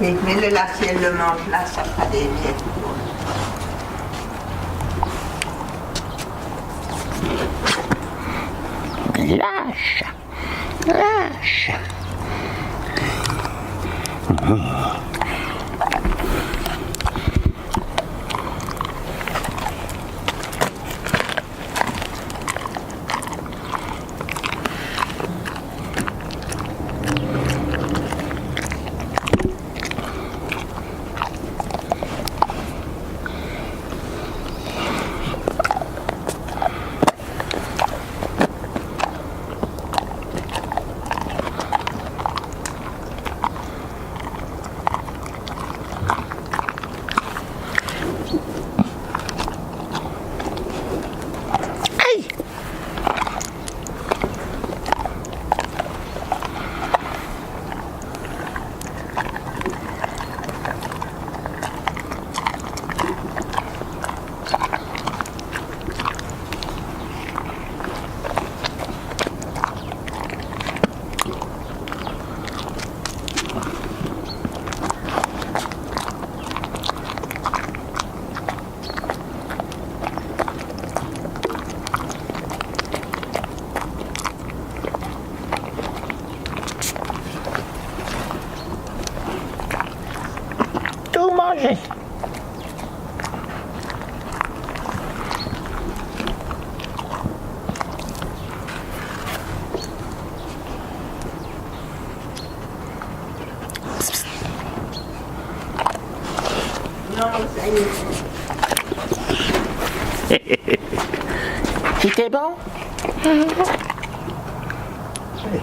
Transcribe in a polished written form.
Et mets-le là, si elle le mange là, ça fera des miettes. Lâche, lâche. Tout manger. Non, ça y est. C'était bon? Oui.